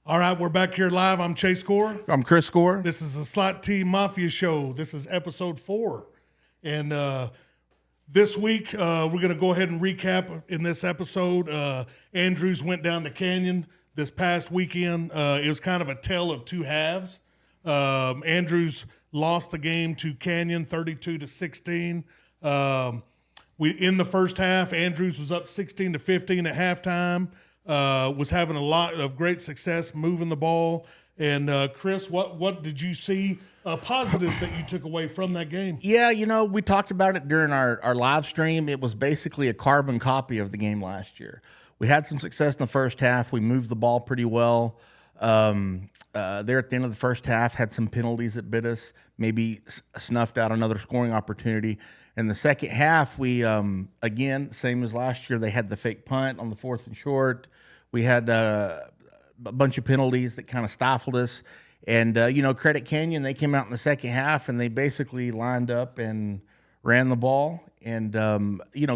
All right, we're back here live. I'm Chase Gore. I'm Chris Gore. This is the Slot T Mafia Show. This is episode 4. And this week, we're going to go ahead and recap in this episode. Andrews went down to Canyon this past weekend. It was kind of a tale of two halves. Andrews lost the game to Canyon 32-16. In the first half, Andrews was up 16-15 at halftime. Was having a lot of great success moving the ball. And Chris, what did you see positives that you took away from that game? Yeah, we talked about it during our live stream. It was basically a carbon copy of the game last year. We had some success in the first half. We moved the ball pretty well. There at the end of the first half, had some penalties that bit us, maybe snuffed out another scoring opportunity. In the second half, we, again, same as last year, they had the fake punt on the 4th and short. We had a bunch of penalties that kind of stifled us. And, credit Canyon, they came out in the second half and they basically lined up and ran the ball. And,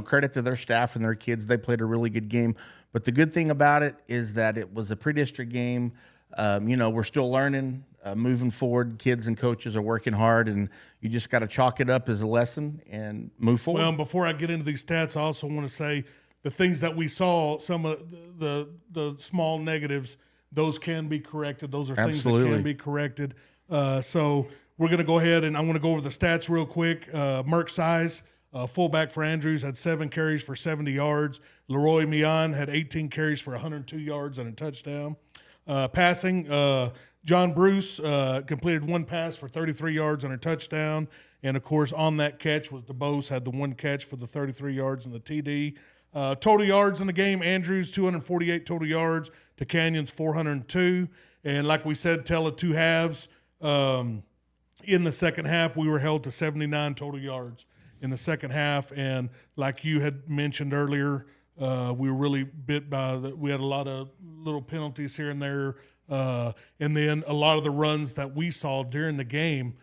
credit to their staff and their kids. They played a really good game. But the good thing about it is that it was a pre-district game. We're still learning, moving forward. Kids and coaches are working hard, and you just got to chalk it up as a lesson and move forward. Well, before I get into these stats, I also want to say the things that we saw, some of the small negatives, those can be corrected. Those are things that can be corrected. So we're going to go ahead, and I want to go over the stats real quick. Merck Size, fullback for Andrews, had 7 carries for 70 yards. Leroy Mian had 18 carries for 102 yards and a touchdown. Passing, John Bruce completed 1 pass for 33 yards and a touchdown. And, of course, on that catch was DeBose, had the 1 catch for the 33 yards and the TD. Total yards in the game, Andrews 248 total yards to Canyon's 402. And like we said, tell of two halves. In the second half, we were held to 79 total yards in the second half. And like you had mentioned earlier, we were really bit by we had a lot of little penalties here and there. And then a lot of the runs that we saw during the game,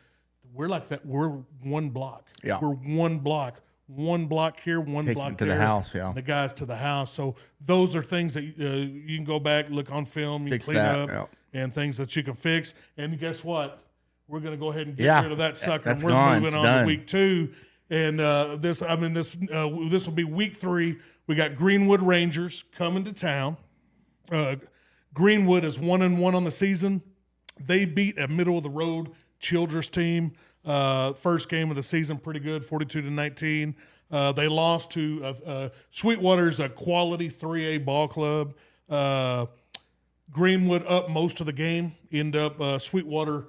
we're like that. We're one block. Yeah. We're one block. One block here, one Take block to there. The house, yeah. The guys to the house. So those are things that you can go back, look on film, you clean up, and things that you can fix. And guess what? We're going to go ahead and get rid of that sucker. That's and we're gone. moving It's on done. to week 2. And this will be week 3. We got Greenwood Rangers coming to town. Greenwood is 1-1 on the season. They beat a middle of the road Childress team. First game of the season, pretty good, 42-19. They lost to Sweetwater's a quality 3A ball club. Greenwood up most of the game. Sweetwater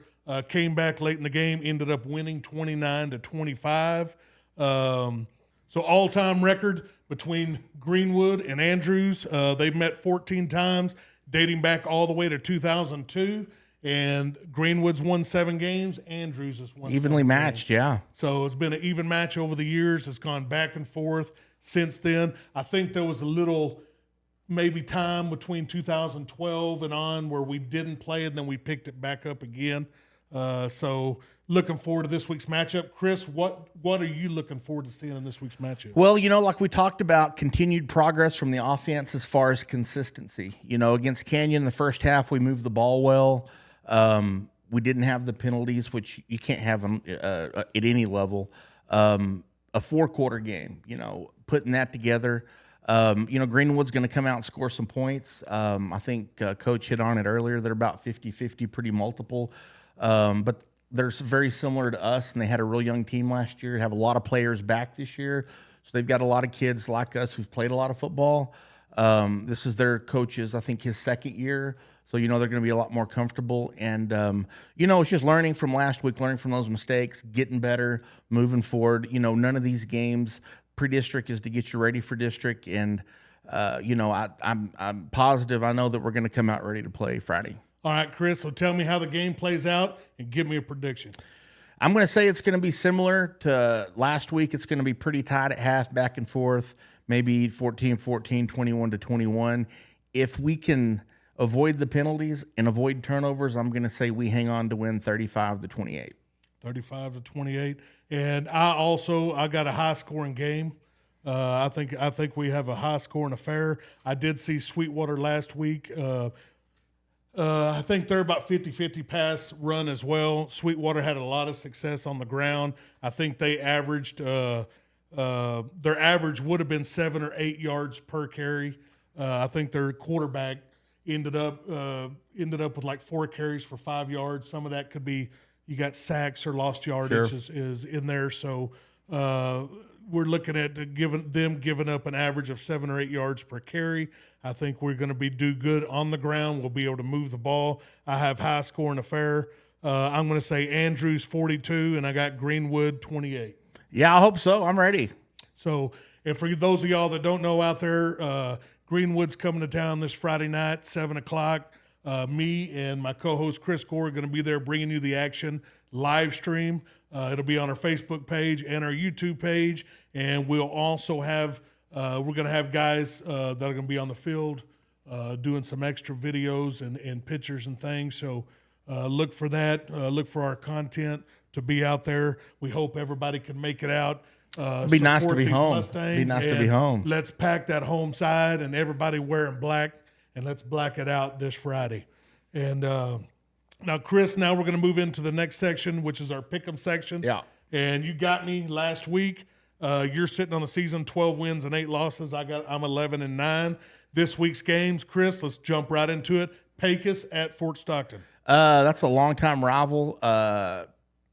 came back late in the game, ended up winning 29-25. So all-time record between Greenwood and Andrews. They've met 14 times, dating back all the way to 2002. And Greenwood's won 7 games. Andrews has won 7 evenly matched, games. yeah. So it's been an even match over the years. It's gone back and forth since then. I think there was a little maybe time between 2012 and on where we didn't play it, and then we picked it back up again. So looking forward to this week's matchup. Chris, what are you looking forward to seeing in this week's matchup? Well, like we talked about, continued progress from the offense as far as consistency. Against Canyon in the first half, we moved the ball well. We didn't have the penalties, which you can't have them at any level. A 4-quarter game, putting that together. Greenwood's going to come out and score some points. I think Coach hit on it earlier. They're about 50-50, pretty multiple. But they're very similar to us, and they had a real young team last year, have a lot of players back this year. So they've got a lot of kids like us who've played a lot of football. This is their coach's, I think, his second year. So, they're going to be a lot more comfortable. And, it's just learning from last week, learning from those mistakes, getting better, moving forward. None of these games, pre-district is to get you ready for district. And, I'm positive. I know that we're going to come out ready to play Friday. All right, Chris, so tell me how the game plays out and give me a prediction. I'm going to say it's going to be similar to last week. It's going to be pretty tight at half, back and forth, maybe 14-14, 21-21. If we can avoid the penalties and avoid turnovers, I'm going to say we hang on to win 35-28. 35-28. And I got a high-scoring game. I think we have a high-scoring affair. I did see Sweetwater last week I think they're about 50-50 pass run as well. Sweetwater had a lot of success on the ground. I think they averaged their average would have been 7 or 8 yards per carry. I think their quarterback ended up with like 4 carries for 5 yards. Some of that could be you got sacks or lost yardage is in there. So we're looking at giving up an average of 7 or 8 yards per carry. I think we're going to do good on the ground. We'll be able to move the ball. I have high scoring affair. I'm going to say Andrews 42, and I got Greenwood 28. Yeah, I hope so. I'm ready. So, and for those of y'all that don't know out there, Greenwood's coming to town this Friday night, 7 o'clock. Me and my co-host Chris Gore are going to be there bringing you the action live stream. It'll be on our Facebook page and our YouTube page, and we'll also have we're going to have guys that are going to be on the field doing some extra videos and pictures and things. So look for that. Look for our content to be out there. We hope everybody can make it out. Be nice to be home. Be nice to be home. Let's pack that home side and everybody wearing black, and let's black it out this Friday. And now, Chris, now we're going to move into the next section, which is our pick'em section. Yeah. And you got me last week. You're sitting on the season 12 wins and 8 losses. I'm 11-9. This week's games, Chris, let's jump right into it. Pecos at Fort Stockton. That's a longtime rival.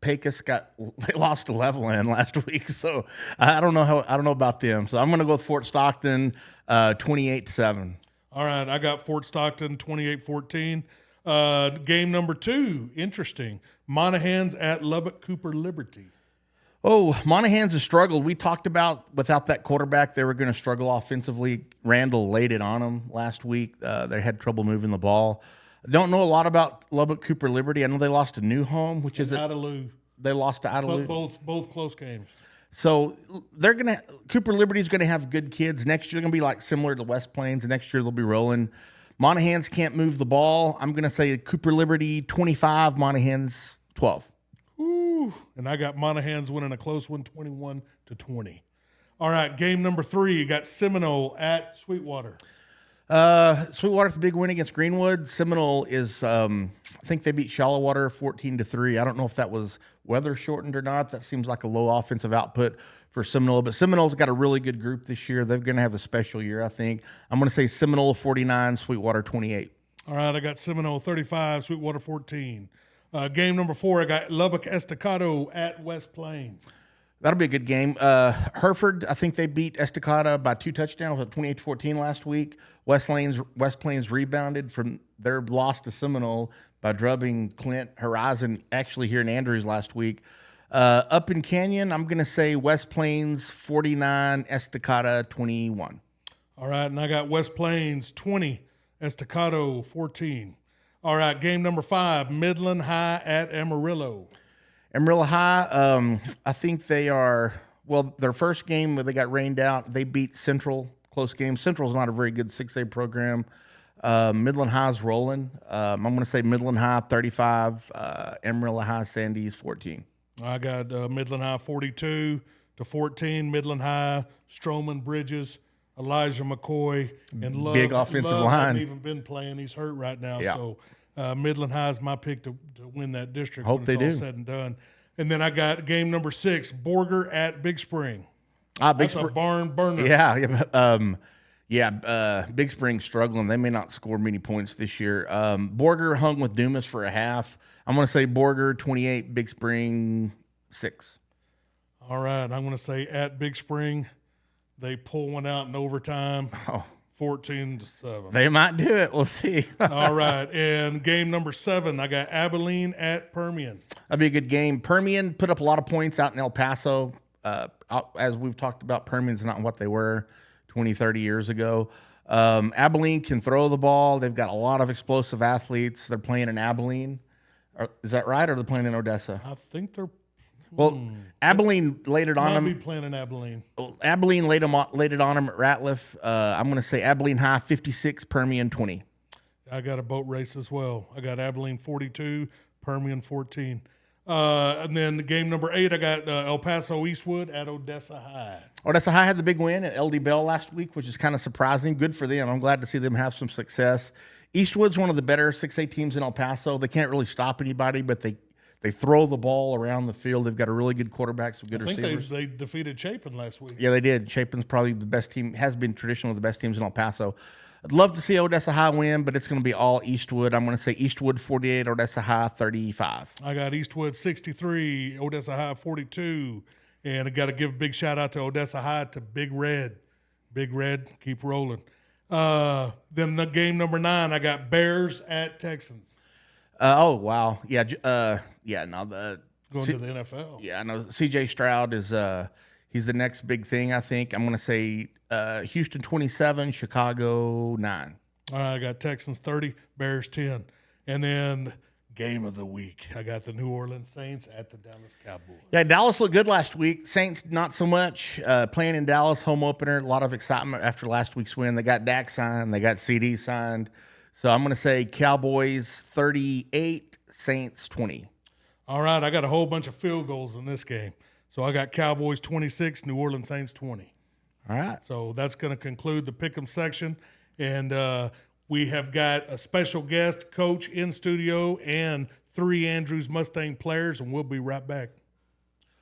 Pecos they lost to Levelland last week, so I don't know about them. So I'm going to go with Fort Stockton, 28-7. All right, I got Fort Stockton 28-14. Game number 2, interesting. Monahans at Lubbock Cooper Liberty. Oh, Monahans has struggled. We talked about without that quarterback, they were going to struggle offensively. Randall laid it on them last week. They had trouble moving the ball. I don't know a lot about Lubbock Cooper Liberty. I know they lost to New Home, which is Adelaide. They lost to Adelaide. Both close games. So Cooper Liberty's going to have good kids. Next year, they're going to be like similar to West Plains. Next year, they'll be rolling. Monahans can't move the ball. I'm going to say Cooper Liberty 25, Monahans 12. Ooh, and I got Monahans winning a close one, 21-20. All right, game number 3, you got Seminole at Sweetwater. Sweetwater's a big win against Greenwood. Seminole is, I think they beat Shallowater 14-3. I don't know if that was weather shortened or not. That seems like a low offensive output for Seminole, but Seminole's got a really good group this year. They're going to have a special year, I think. I'm going to say Seminole 49, Sweetwater 28. All right, I got Seminole 35, Sweetwater 14. Game number 4, I got Lubbock Estacado at West Plains. That'll be a good game. Hereford, I think they beat Estacada by 2 touchdowns at 28-14 last week. West Plains rebounded from their loss to Seminole by drubbing Clint Horizon, actually here in Andrews last week. Up in Canyon, I'm going to say West Plains 49, Estacada 21. All right, and I got West Plains 20, Estacado 14. All right, game number 5, Midland High at Amarillo. Amarillo High, I think they are, well, their first game where they got rained out, they beat Central, close game. Central's not a very good 6A program. Midland High's rolling. I'm going to say Midland High 35, Amarillo High Sandies 14. I got Midland High 42-14, Midland High, Stroman Bridges, Elijah McCoy, and Love. Big offensive Love line. hasn't even been playing. He's hurt right now. Yeah. So Midland High is my pick to win that district Hope when they it's all do. said and done. And then I got game number 6, Borger at Big Spring. Big That's a barn burner. Big Spring's struggling. They may not score many points this year. Borger hung with Dumas for a half. I'm going to say Borger 28, Big Spring 6. All right, I'm going to say at Big Spring, they pull one out in overtime, 14-7. They might do it. We'll see. All right, and game number 7, I got Abilene at Permian. That'd be a good game. Permian put up a lot of points out in El Paso. As we've talked about, Permian's not what they were 20, 30 years ago. Abilene can throw the ball. They've got a lot of explosive athletes. They're playing in Abilene. Is that right, or are they playing in Odessa? I think they're Abilene laid it on them. Might be playing in Abilene. Abilene laid it on them at Ratliff. I'm going to say Abilene High 56, Permian 20. I got a boat race as well. I got Abilene 42, Permian 14. And then game number 8, I got El Paso Eastwood at Odessa High. Odessa High had the big win at LD Bell last week, which is kind of surprising. Good for them. I'm glad to see them have some success Eastwood's one of the better 6A teams in El Paso. They can't really stop anybody, but they throw the ball around the field. They've got a really good quarterback, some good receivers. They defeated Chapin last week. Yeah, they did. Chapin's probably the best team, has been traditionally the best teams in El Paso. I'd love to see Odessa High win, but it's going to be all Eastwood. I'm going to say Eastwood 48, Odessa High 35. I got Eastwood 63, Odessa High 42. And I got to give a big shout out to Odessa High, to Big Red. Big Red, keep rolling. Then the game number 9, I got Bears at Texans. Oh, wow. Yeah. No, Going to the NFL. Yeah, I know C.J. Stroud is he's the next big thing, I think. I'm going to say Houston 27, Chicago 9. All right, I got Texans 30, Bears 10. And then game of the week, I got the New Orleans Saints at the Dallas Cowboys. Yeah, Dallas looked good last week. Saints not so much. Playing in Dallas, home opener, a lot of excitement after last week's win. They got Dak signed. They got CD signed. So I'm going to say Cowboys 38, Saints 20. All right, I got a whole bunch of field goals in this game. So I got Cowboys 26, New Orleans Saints 20. All right. So that's going to conclude the pick'em section. And we have got a special guest coach in studio and 3 Andrews Mustang players, and we'll be right back.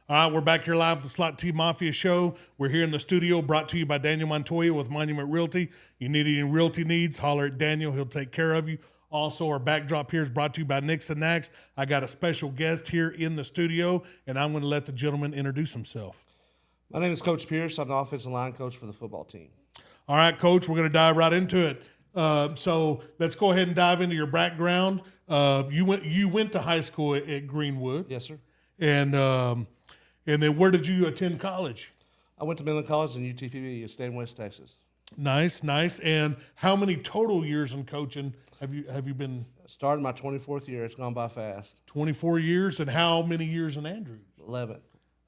All right, we're back here live with the Slot T Mafia show. We're here in the studio, brought to you by Daniel Montoya with Monument Realty. You need any realty needs, holler at Daniel. He'll take care of you. Also, our backdrop here is brought to you by Nix and Nax. I got a special guest here in the studio, and I'm going to let the gentleman introduce himself. My name is Coach Pierce. I'm the offensive line coach for the football team. All right, Coach, we're going to dive right into it. So let's go ahead and dive into your background. You went to high school at Greenwood. Yes, sir. And then where did you attend college? I went to Midland College in UTPB, State in West Texas. Nice. And how many total years in coaching have you been? Started my 24th year. It's gone by fast. 24 years. And how many years in Andrews? 11.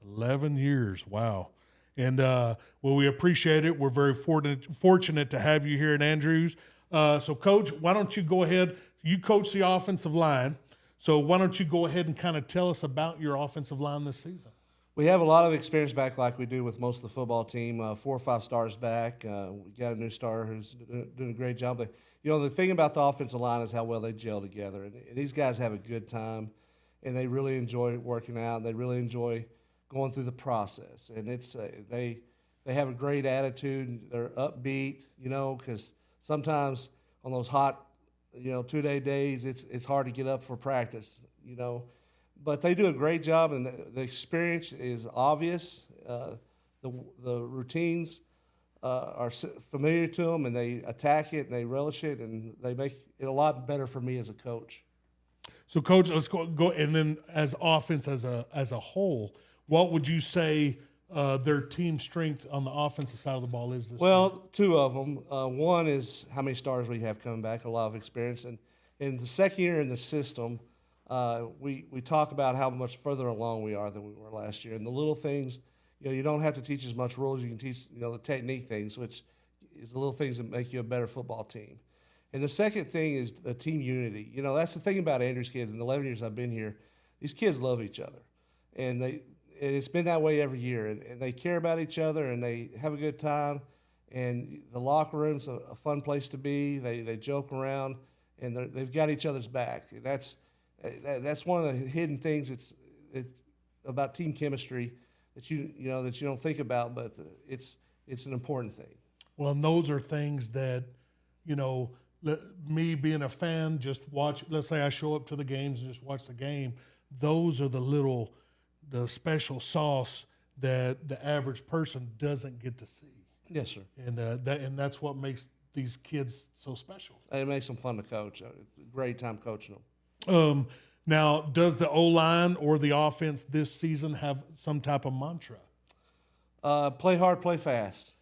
11 years. Wow. And well, we appreciate it. We're very fortunate to have you here in Andrews. So, Coach, why don't you go ahead? You coach the offensive line. So why don't you go ahead and kind of tell us about your offensive line this season? We have a lot of experience back like we do with most of the football team, 4 or 5 stars back. We got a new star who's doing a great job. But, the thing about the offensive line is how well they gel together. And these guys have a good time, and they really enjoy working out, and they really enjoy going through the process. And it's they have a great attitude. They're upbeat, because sometimes on those hot, 2-day days, it's hard to get up for practice, But they do a great job, and the experience is obvious. The routines are familiar to them, and they attack it, and they relish it, and they make it a lot better for me as a coach. So, Coach, let's go and then as offense as a whole, what would you say their team strength on the offensive side of the ball is this year? 2 of them. One is how many stars we have coming back, a lot of experience. And in the second year in the system, we talk about how much further along we are than we were last year. And the little things, you don't have to teach as much rules. You can teach, the technique things, which is the little things that make you a better football team. And the second thing is the team unity. That's the thing about Andrews kids. In the 11 years I've been here, these kids love each other. And it's been that way every year. And they care about each other, and they have a good time. And the locker room's a fun place to be. They joke around, and they've got each other's back. And that's one of the hidden things. It's about team chemistry that you don't think about, but it's an important thing. Well, and those are things that, me being a fan, just watch. Let's say I show up to the games and just watch the game. Those are the special sauce that the average person doesn't get to see. Yes, sir. And that's what makes these kids so special. It makes them fun to coach. Great time coaching them. Now, does the O-line or the offense this season have some type of mantra? Play hard, play fast.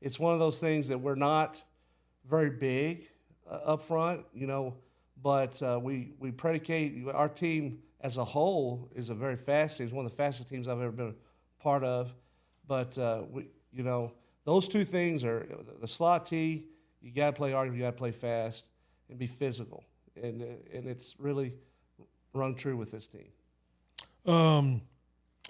It's one of those things that we're not very big up front, but we predicate our team as a whole is a very fast team. It's one of the fastest teams I've ever been a part of. But those 2 things are the slot T. You got to play hard, you got to play fast, and be physical. And it's really rung true with this team. All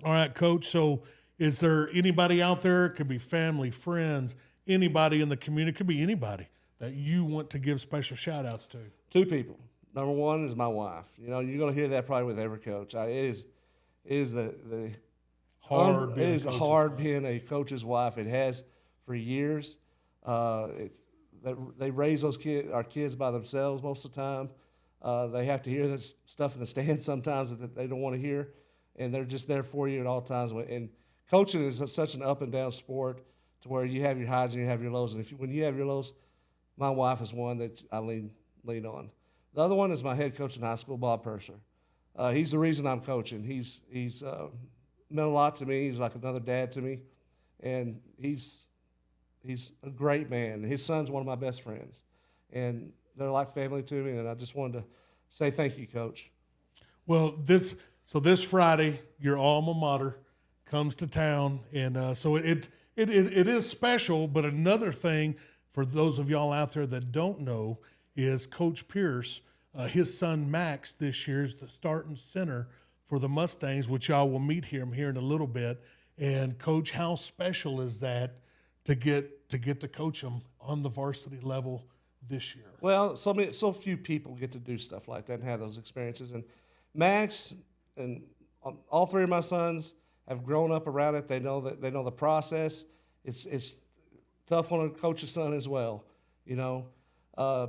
right, Coach. So, is there anybody out there? It could be family, friends, anybody in the community. It could be anybody that you want to give special shout outs to? Two people. Number one is my wife. You know, you're going to hear that probably with every coach. It is the Hard it being is coach's hard wife. being a coach's wife. It has for years. They raise our kids by themselves most of the time. They have to hear this stuff in the stands sometimes that they don't want to hear, and they're just there for you at all times. And coaching is such an up and down sport to where you have your highs and you have your lows. And when you have your lows, my wife is one that I lean on. The other one is my head coach in high school, Bob Purser. He's the reason I'm coaching. He's meant a lot to me. He's like another dad to me, and he's a great man. His son's one of my best friends, and they're like family to me. And I just wanted to say thank you, Coach. Well, this Friday, your alma mater comes to town, and so it is special. But another thing for those of y'all out there that don't know is Coach Pierce, his son Max this year is the starting center for the Mustangs, which y'all will meet him here in a little bit. And Coach, how special is that to get to coach them on the varsity level this year? Well, so few people get to do stuff like that and have those experiences. And Max and all three of my sons have grown up around it. They know the process. It's tough on a coach's son as well. You know,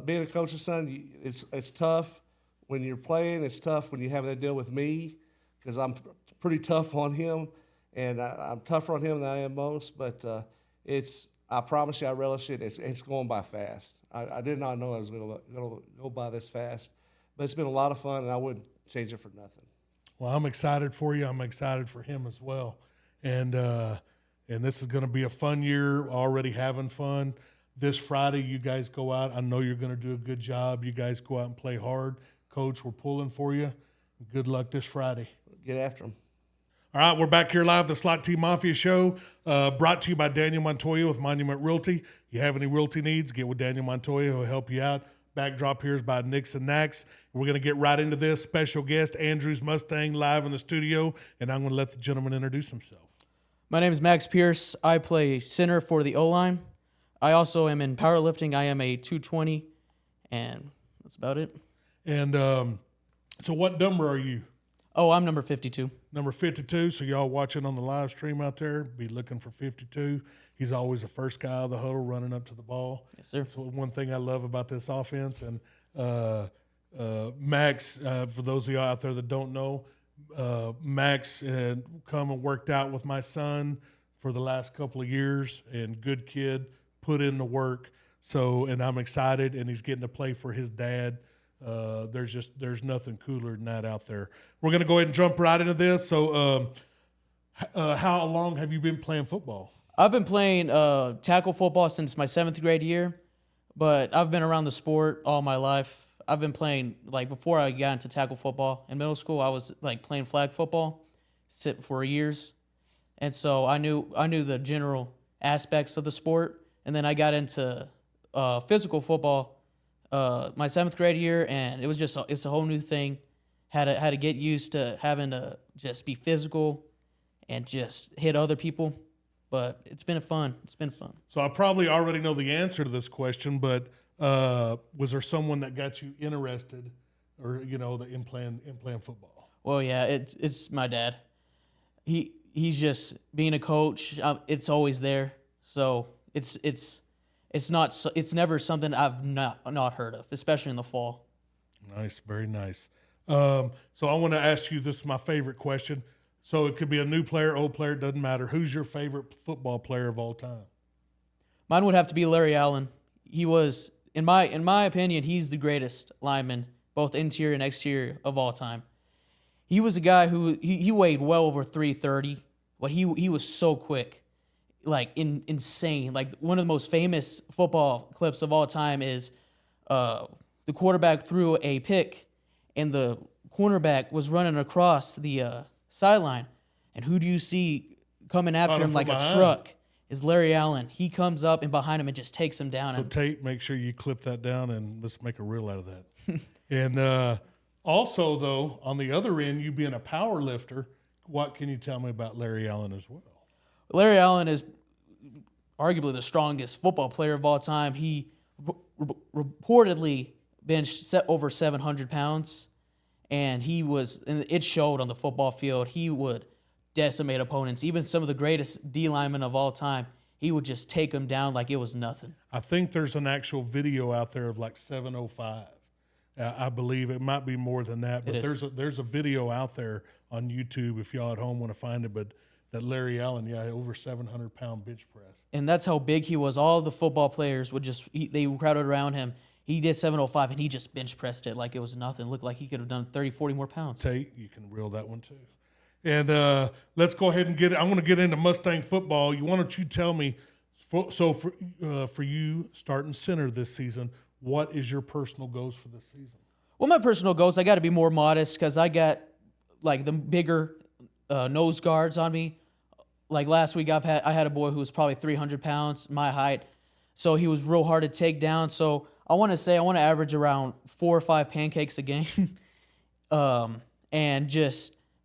being a coach's son, it's tough when you're playing. It's tough when you have to deal with me because I'm pretty tough on him, and I'm tougher on him than I am most. But I promise you, I relish it. It's going by fast. I did not know it was going to go by this fast, but it's been a lot of fun, and I wouldn't change it for nothing. Well, I'm excited for you. I'm excited for him as well, and this is going to be a fun year. Already having fun. This Friday, you guys go out. I know you're going to do a good job. You guys go out and play hard. Coach, we're pulling for you. Good luck this Friday. Get after them. All right, we're back here live, the Slot T Mafia Show, brought to you by Daniel Montoya with Monument Realty. You have any realty needs, get with Daniel Montoya. He'll help you out. Backdrop here is by Nix and Nax. We're going to get right into this. Special guest, Andrews Mustang, live in the studio, and I'm going to let the gentleman introduce himself. My name is Max Pierce. I play center for the O-line. I also am in powerlifting. I am a 220, and that's about it. And so what number are you? Oh, I'm number 52. Number 52. So y'all watching on the live stream out there, be looking for 52. He's always the first guy out of the huddle running up to the ball. Yes, sir. So one thing I love about this offense. And Max, for those of y'all out there that don't know, Max come and worked out with my son for the last couple of years, and good kid, put in the work. So, and I'm excited, and he's getting to play for his dad. There's nothing cooler than that out there. We're going to go ahead and jump right into this. So how long have you been playing football? I've been playing tackle football since my 7th grade year, but I've been around the sport all my life. I've been playing, like, before I got into tackle football in middle school, I was, like, playing flag football for years. And so I knew the general aspects of the sport. And then I got into physical football my 7th grade year, and it was it's a whole new thing. Had to get used to having to just be physical and just hit other people. But it's been fun. It's been fun. So I probably already know the answer to this question, but was there someone that got you interested, or in playing football? Well, yeah, it's my dad. He's just being a coach. It's always there. So it's never something I've not heard of, especially in the fall. Nice, very nice. So I want to ask you, this is my favorite question. So it could be a new player, old player, it doesn't matter. Who's your favorite football player of all time? Mine would have to be Larry Allen. He was, in my opinion, he's the greatest lineman, both interior and exterior, of all time. He was a guy who he weighed well over 330, but he was so quick, like insane. Like, one of the most famous football clips of all time is the quarterback threw a pick, and the cornerback was running across the sideline, and who do you see coming after him like a truck? Is Larry Allen. He comes up and behind him and just takes him down. So Tate, make sure you clip that down and let's make a reel out of that. And also, though, on the other end, you being a power lifter, what can you tell me about Larry Allen as well? Larry Allen is arguably the strongest football player of all time. reportedly benched over 700 pounds, and it showed on the football field. He would decimate opponents, even some of the greatest D linemen of all time. He would just take them down like it was nothing. I think there's an actual video out there of like 705. I believe it might be more than that, but there's a video out there on YouTube if y'all at home want to find it. But that Larry Allen, over 700-pound bench press, and that's how big he was. All the football players would they crowded around him. He did 705, and he just bench pressed it like it was nothing. It looked like he could have done 30, 40 more pounds. Tate, you can reel that one too. And let's go ahead and get it. I want to get into Mustang football. Why don't you tell me? For you starting center this season, what is your personal goals for this season? Well, my personal goals, I got to be more modest because I got like the bigger nose guards on me. Like last week, I had a boy who was probably 300 pounds, my height, so he was real hard to take down. So I want to average around 4 or 5 pancakes a game, and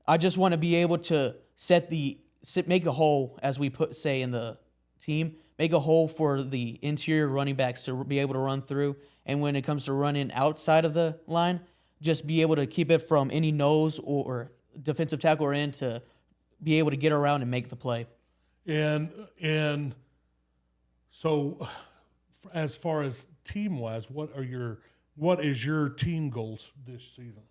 I just want to be able to make a hole, as we say in the team, make a hole for the interior running backs to be able to run through. And when it comes to running outside of the line, just be able to keep it from any nose or defensive tackle or end to be able to get around and make the play. And so, as far as team wise, what is your team goals this season?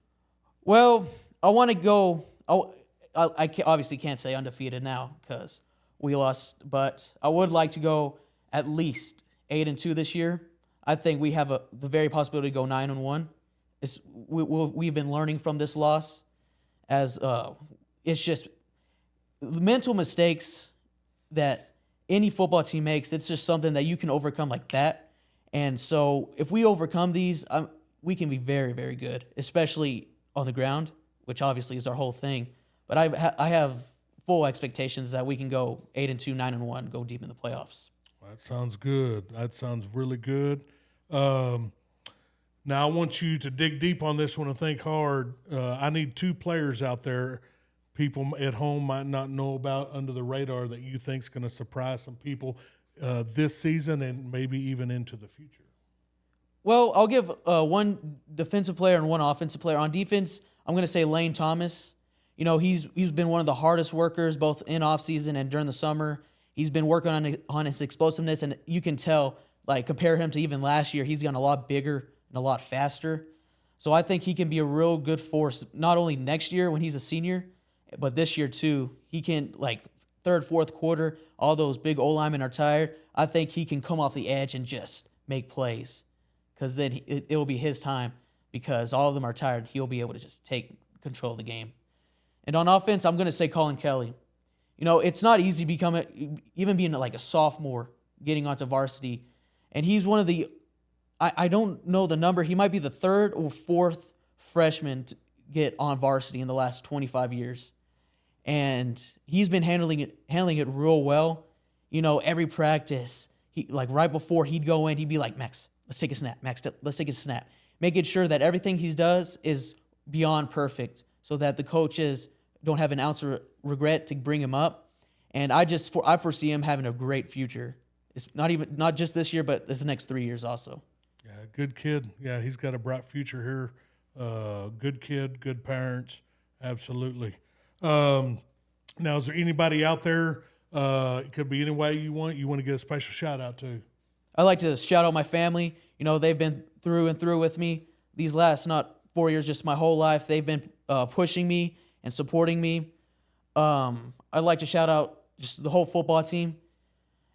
Well, I want to go. I obviously can't say undefeated now because we lost, but I would like to go at least 8-2 this year. I think we have the very possibility to go 9-1. We've been learning from this loss, as it's just mental mistakes that any football team makes. It's just something that you can overcome like that. And so if we overcome these, we can be very, very good, especially on the ground, which obviously is our whole thing. But I have full expectations that we can go 8-2, 9-1, go deep in the playoffs. That sounds good. That sounds really good. Now I want you to dig deep on this one and think hard. I need 2 players out there people at home might not know about under the radar that you think is going to surprise some people this season and maybe even into the future. Well, I'll give one defensive player and one offensive player. On defense, I'm going to say Lane Thomas. You know, he's been one of the hardest workers both in offseason and during the summer. He's been working on his explosiveness, and you can tell, like, compare him to even last year, he's gotten a lot bigger and a lot faster. So I think he can be a real good force, not only next year when he's a senior, but this year too. He can, like, third, fourth quarter, all those big O-linemen are tired. I think he can come off the edge and just make plays, because then it will be his time, because all of them are tired. He'll be able to just take control of the game. And on offense, I'm going to say Colin Kelly. You know, it's not easy even being like a sophomore, getting onto varsity. And he's one of the, I don't know the number, he might be the 3rd or 4th freshman to get on varsity in the last 25 years. And he's been handling it real well. You know, every practice, he, like, right before he'd go in, he'd be like, Max, let's take a snap. Max, let's take a snap. Making sure that everything he does is beyond perfect, so that the coaches don't have an ounce of regret to bring him up. And I foresee him having a great future. It's not just this year, but this next 3 years also. Yeah, good kid. Yeah, he's got a bright future here. Good kid, good parents. Absolutely. Now, is there anybody out there? It could be any way you want to get a special shout out to. I'd like to shout out my family. You know, they've been through and through with me these last, not 4 years, just my whole life. They've been pushing me and supporting me. I'd like to shout out just the whole football team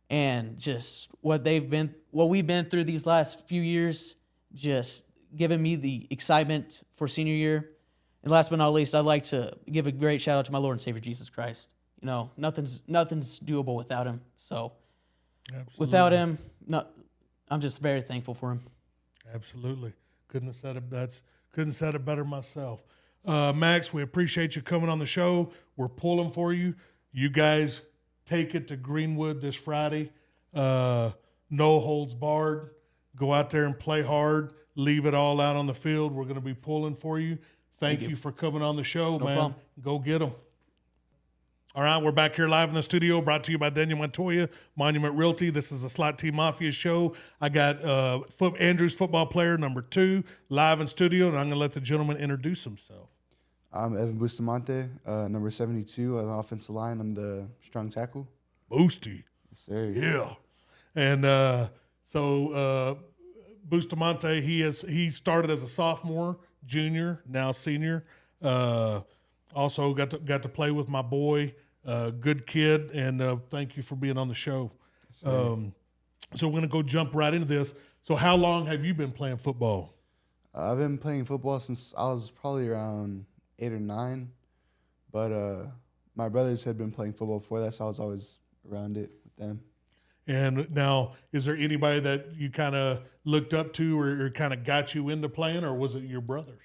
and just what we've been through these last few years, just giving me the excitement for senior year. And last but not least, I'd like to give a great shout out to my Lord and Savior Jesus Christ. You know, nothing's doable without him. So without him, I'm just very thankful for him. Absolutely. Couldn't have said it better myself. Max, we appreciate you coming on the show. We're pulling for you. You guys take it to Greenwood this Friday. No holds barred. Go out there and play hard. Leave it all out on the field. We're going to be pulling for you. Thank you for coming on the show, man. Problem. Go get them. All right, we're back here live in the studio, brought to you by Daniel Montoya, Monument Realty. This is a Slot Team Mafia show. I got Andrew's football player number 2 live in studio, and I'm going to let the gentleman introduce himself. I'm Evan Bustamante, number 72 on the offensive line. I'm the strong tackle. Boosty. Yes, sir. Yeah. And so Bustamante, he started as a sophomore, junior, now senior. Also got to play with my boy, good kid, and thank you for being on the show. So we're going to go jump right into this. So how long have you been playing football? I've been playing football since I was probably around 8 or 9, but my brothers had been playing football before that, so I was always around it with them. And now, is there anybody that you kind of looked up to or kind of got you into playing, or was it your brothers?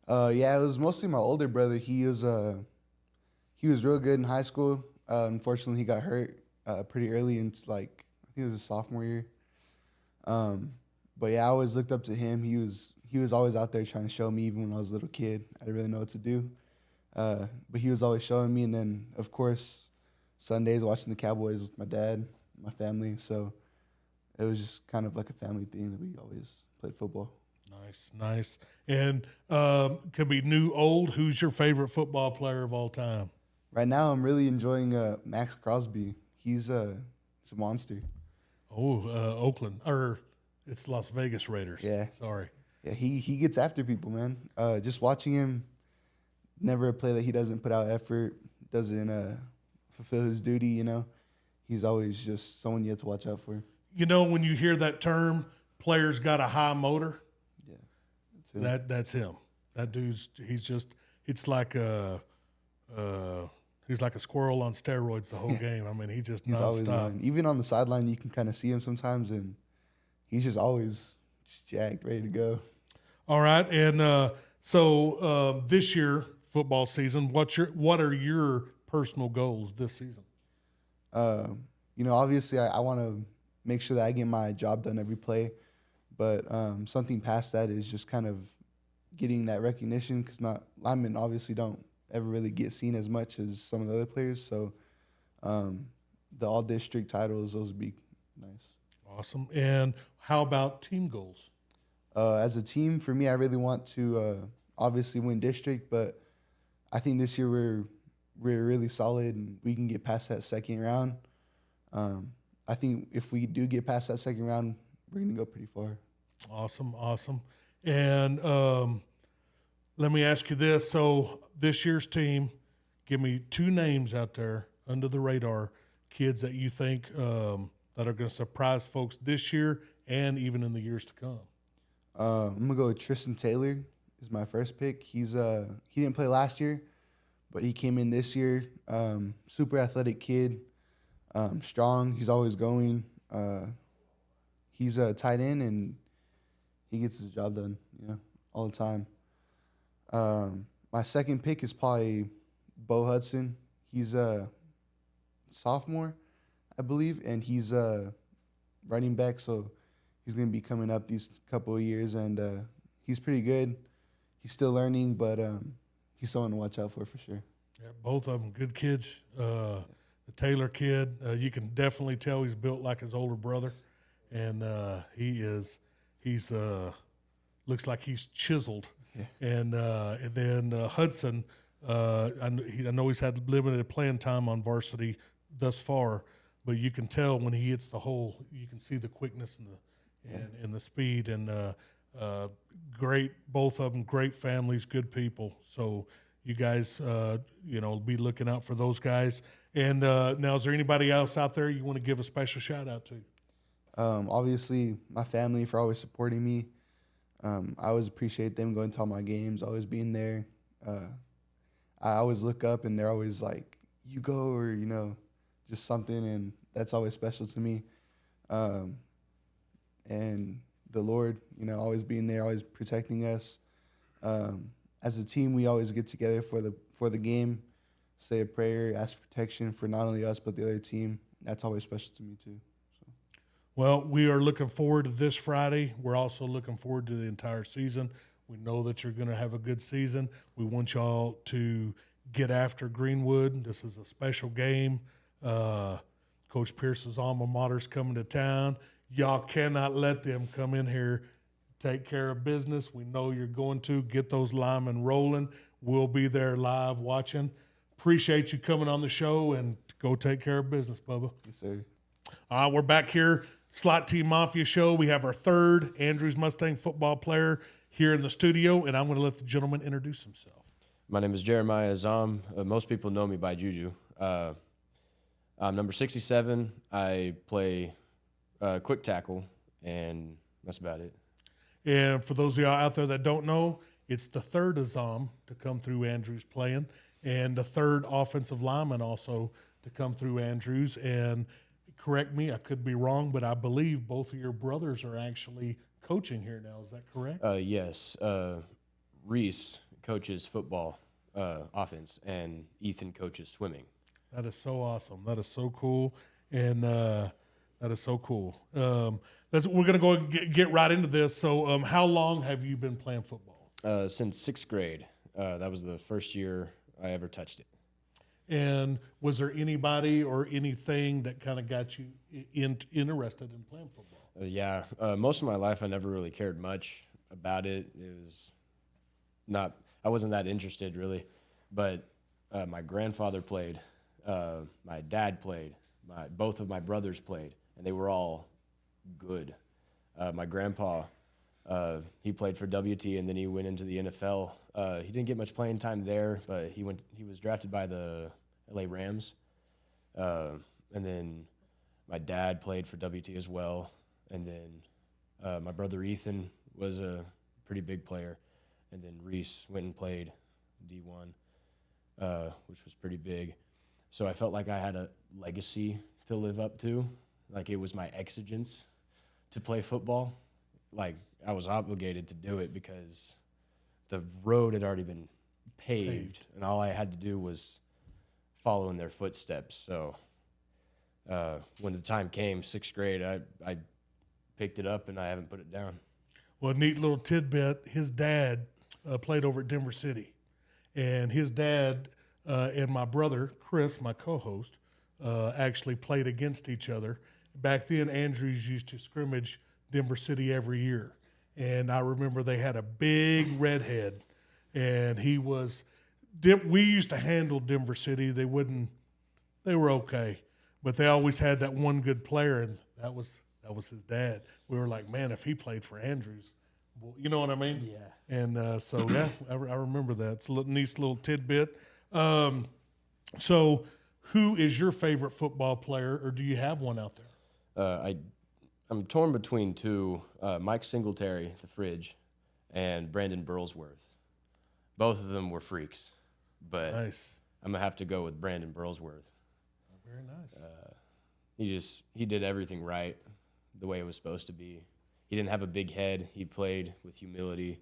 Yeah, it was mostly my older brother. He was real good in high school. Unfortunately, he got hurt pretty early in, like, I think it was his sophomore year. But yeah, I always looked up to him. He was always out there trying to show me, even when I was a little kid. I didn't really know what to do. But he was always showing me. And then, of course, Sundays watching the Cowboys with my dad, my family. So it was just kind of like a family thing that we always played football. Nice. And could be new, old. Who's your favorite football player of all time? Right now, I'm really enjoying Max Crosby. He's a monster. Oh, Oakland. Or it's Las Vegas Raiders. Yeah. Sorry. Yeah, he gets after people, man. Just watching him, never a play that he doesn't put out effort, doesn't fulfill his duty, you know. He's always just someone you have to watch out for. You know, when you hear that term, players got a high motor, that's him. That dude's, it's like he's like a squirrel on steroids the whole game. I mean, he's always nonstop. running. Even on the sideline, you can kind of see him sometimes, and he's just always jacked, ready to go. All right, and so this year football season, what are your personal goals this season? You know, obviously, I want to make sure that I get my job done every play, but something past that is just kind of getting that recognition, because linemen obviously don't ever really get seen as much as some of the other players. So the all-district titles, those would be nice. Awesome. And how about team goals? As a team, for me, I really want to obviously win district, but I think this year we're really solid and we can get past that second round. I think if we do get past that second round, we're going to go pretty far. Awesome. And let me ask you this. So this year's team, give me 2 names out there under the radar, kids that you think that are going to surprise folks this year and even in the years to come. I'm going to go with Tristan Taylor is my first pick. He didn't play last year, but he came in this year. Super athletic kid, strong. He's always going. He's a tight end, and he gets his job done, all the time. My second pick is probably Bo Hudson. He's a sophomore, I believe, and he's a running back, so he's going to be coming up these couple of years, and he's pretty good. He's still learning, but he's someone to watch out for sure. Yeah, both of them good kids. The Taylor kid, you can definitely tell he's built like his older brother, and he's looks like he's chiseled. Yeah. And then Hudson, I know he's had limited playing time on varsity thus far, but you can tell when he hits the hole, you can see the quickness and the speed, and great, both of them, great families, good people. So you guys, be looking out for those guys. And now, is there anybody else out there you want to give a special shout out to? Obviously, my family for always supporting me. I always appreciate them going to all my games, always being there. I always look up and they're always like, you go, or, just something, and that's always special to me. And the Lord, always being there, always protecting us. As a team, we always get together for the game, say a prayer, ask for protection for not only us but the other team. That's always special to me too. So. Well, we are looking forward to this Friday. We're also looking forward to the entire season. We know that you're going to have a good season. We want y'all to get after Greenwood. This is a special game. Coach Pierce's alma mater's coming to town. Y'all cannot let them come in here, take care of business. We know you're going to get those linemen rolling. We'll be there live watching. Appreciate you coming on the show, and go take care of business, Bubba. Yes, sir. All right, we're back here, Slot Team Mafia show. We have our third Andrews Mustang football player here in the studio, and I'm going to let the gentleman introduce himself. My name is Jeremiah Azam. Most people know me by Juju. I'm number 67. I play quick tackle, and that's about it. And for those of y'all out there that don't know, it's the third Azam to come through Andrews playing, and the third offensive lineman also to come through Andrews. And correct me, I could be wrong, but I believe both of your brothers are actually coaching here now. Is that correct? Yes. Reese coaches football, offense, and Ethan coaches swimming. That is so awesome. That is so cool. And that is so cool. We're going to go and get right into this. So how long have you been playing football? Since 6th grade. That was the first year I ever touched it. And was there anybody or anything that kind of got you interested in playing football? Yeah. Most of my life, I never really cared much about it. It was not – I wasn't that interested, really. But my grandfather played. My dad played. Both of my brothers played, and they were all good. My grandpa, he played for WT, and then he went into the NFL. He didn't get much playing time there, but he was drafted by the LA Rams. And then my dad played for WT as well. And then my brother Ethan was a pretty big player. And then Reese went and played D1, which was pretty big. So I felt like I had a legacy to live up to. Like, it was my exigence to play football. Like, I was obligated to do it because the road had already been paved. And all I had to do was follow in their footsteps. So when the time came, 6th grade, I picked it up, and I haven't put it down. Well, a neat little tidbit, his dad played over at Denver City. And his dad and my brother, Chris, my co-host, actually played against each other. Back then, Andrews used to scrimmage Denver City every year. And I remember they had a big redhead, and we used to handle Denver City. They were okay, but they always had that one good player, and that was his dad. We were like, man, if he played for Andrews, well, you know what I mean? Yeah. And so, yeah, I remember that. It's a nice little tidbit. So who is your favorite football player, or do you have one out there? I'm torn between two, Mike Singletary, the Fridge, and Brandon Burlsworth. Both of them were freaks, but Nice. I'm going to have to go with Brandon Burlsworth. Very nice. He did everything right the way it was supposed to be. He didn't have a big head. He played with humility.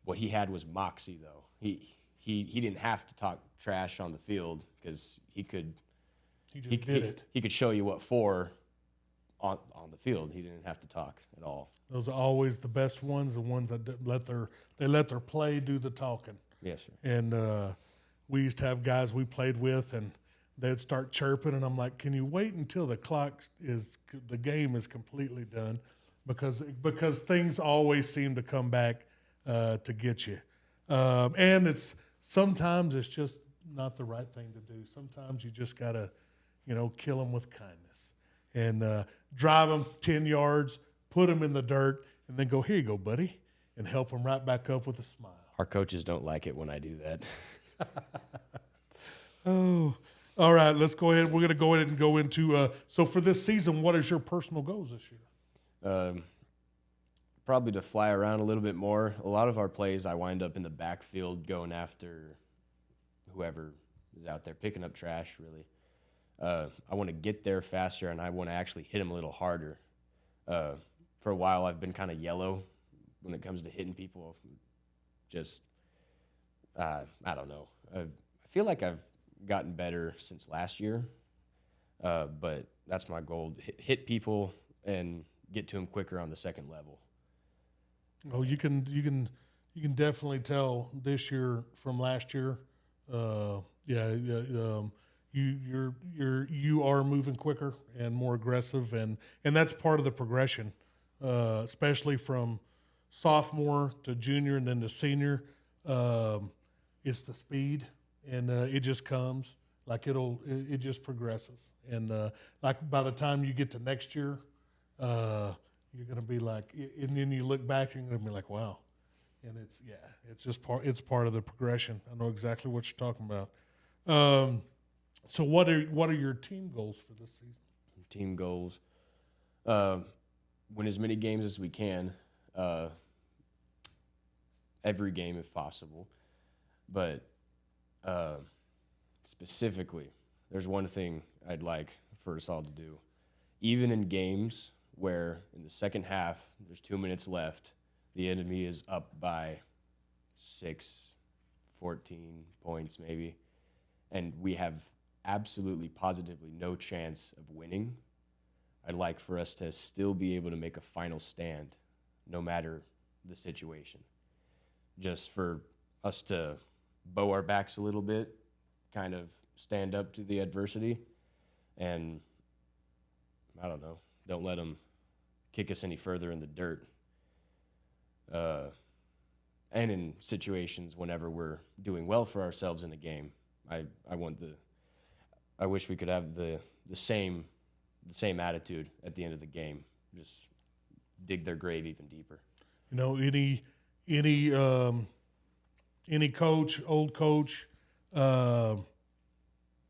What he had was moxie, though. He didn't have to talk trash on the field because he could show you what for on the field. He didn't have to talk at all. Those are always the best ones, the ones that let their play do the talking. Yes, sir. And we used to have guys we played with, and they'd start chirping, and I'm like, can you wait until the game is completely done? Because things always seem to come back to get you. And sometimes it's just not the right thing to do. Sometimes you just got to, kill them with kindness and drive them 10 yards, put them in the dirt, and then go, here you go, buddy, and help them right back up with a smile. Our coaches don't like it when I do that. Oh, all right. Let's go ahead. We're going to go ahead and go into so for this season, what is your personal goals this year? Probably to fly around a little bit more. A lot of our plays, I wind up in the backfield going after whoever is out there picking up trash, really. I want to get there faster, and I want to actually hit them a little harder. For a while, I've been kind of yellow when it comes to hitting people. I don't know. I feel like I've gotten better since last year, but that's my goal: hit people and get to them quicker on the second level. Oh, you can definitely tell this year from last year You are moving quicker and more aggressive, and that's part of the progression, especially from sophomore to junior and then to senior. It's the speed, and it just comes like it just progresses, and like by the time you get to next year, you're gonna be like, and then you look back, you're gonna be like, wow. And it's just part of the progression. I know exactly what you're talking about. So what are your team goals for this season? Team goals: win as many games as we can, every game if possible. But specifically, there's one thing I'd like for us all to do. Even in games where in the second half there's 2 minutes left, the enemy is up by 6, 14 points maybe, and we have absolutely positively no chance of winning, I'd like for us to still be able to make a final stand no matter the situation. Just for us to bow our backs a little bit, kind of stand up to the adversity, and I don't know, don't let them kick us any further in the dirt. And in situations whenever we're doing well for ourselves in a game, I wish we could have the same attitude at the end of the game. Just dig their grave even deeper. You know, any coach,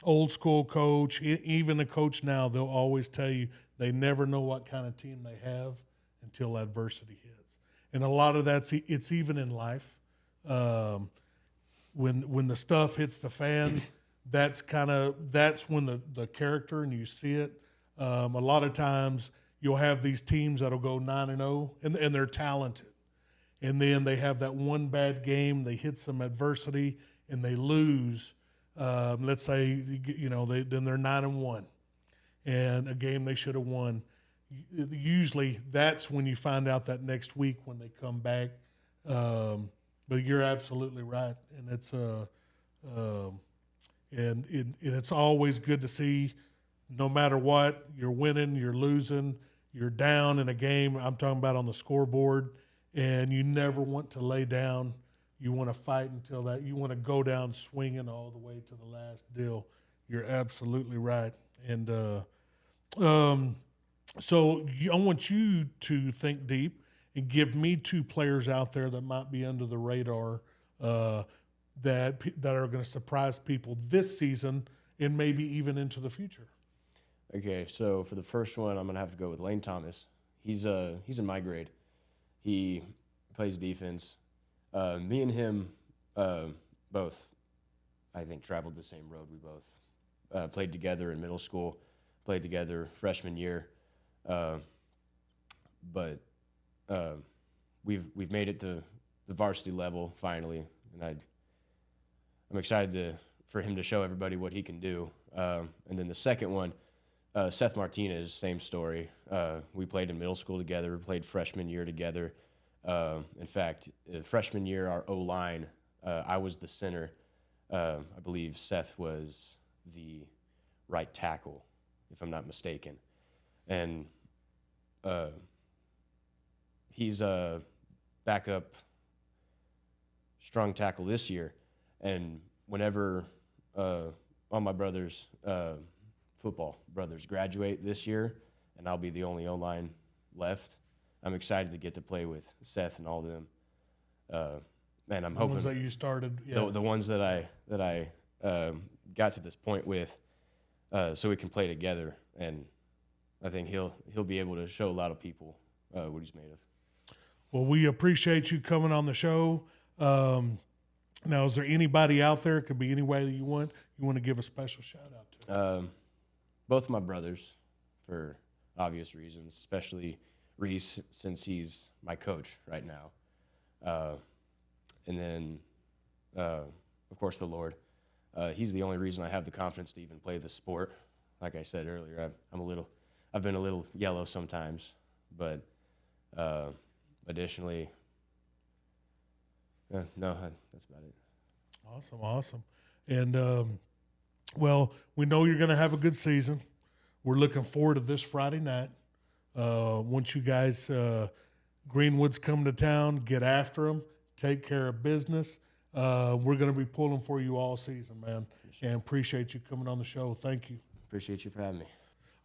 old school coach, even a coach now, they'll always tell you they never know what kind of team they have until adversity hits. And a lot of it's even in life. When the stuff hits the fan, that's when the character, and you see it. A lot of times you'll have these teams that'll go 9-0 and they're talented. And then they have that one bad game, they hit some adversity and they lose. Let's say, then they're 9-1 and a game they should have won. Usually that's when you find out that next week when they come back. But you're absolutely right. And it's always good to see, no matter what, you're winning, you're losing, you're down in a game. I'm talking about on the scoreboard, and you never want to lay down. You want to fight until that. You want to go down swinging all the way to the last deal. You're absolutely right. And so I want you to think deep and give me 2 players out there that might be under the radar that are going to surprise people this season and maybe even into the future. Okay, so for the first one, I'm gonna have to go with Lane Thomas. He's in my grade. He plays defense. Me and him both, I think, traveled the same road. We both played together in middle school, played together freshman year, but we've made it to the varsity level finally, and I'm excited for him to show everybody what he can do. And then the second one, Seth Martinez, same story. We played in middle school together. We played freshman year together. In fact, freshman year, our O-line, I was the center. I believe Seth was the right tackle, if I'm not mistaken. And he's a backup strong tackle this year. And whenever all my brothers, football brothers, graduate this year, and I'll be the only O-line left, I'm excited to get to play with Seth and all of them. And I'm hoping the ones that you started, yeah. the ones that I got to this point with, so we can play together. And I think he'll be able to show a lot of people what he's made of. Well, we appreciate you coming on the show. Now, is there anybody out there? It could be any way that you want to give a special shout out to? Both of my brothers, for obvious reasons, especially Reese, since he's my coach right now. And then, of course, the Lord. He's the only reason I have the confidence to even play the sport. Like I said earlier, I've been a little yellow sometimes, but additionally, no, that's about it. Awesome. And, well, we know you're going to have a good season. We're looking forward to this Friday night. Once you guys, Greenwood's come to town, get after them, take care of business. We're going to be pulling for you all season, man, and appreciate you coming on the show. Thank you. Appreciate you for having me.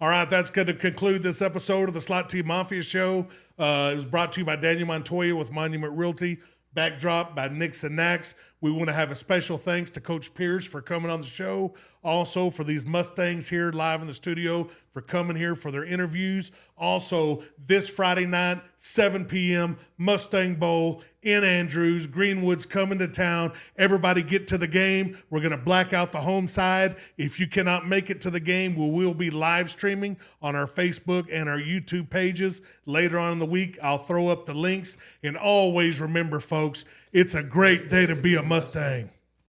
All right, that's going to conclude this episode of the Slot T Mafia Show. It was brought to you by Daniel Montoya with Monument Realty. Backdrop by Nix and Nax. We want to have a special thanks to Coach Pierce for coming on the show. Also for these Mustangs here live in the studio for coming here for their interviews. Also this Friday night, 7 p.m., Mustang Bowl in Andrews. Greenwood's coming to town. Everybody get to the game. We're going to black out the home side. If you cannot make it to the game, we will be live streaming on our Facebook and our YouTube pages. Later on in the week, I'll throw up the links. And always remember, folks, it's a great day to be a Mustang.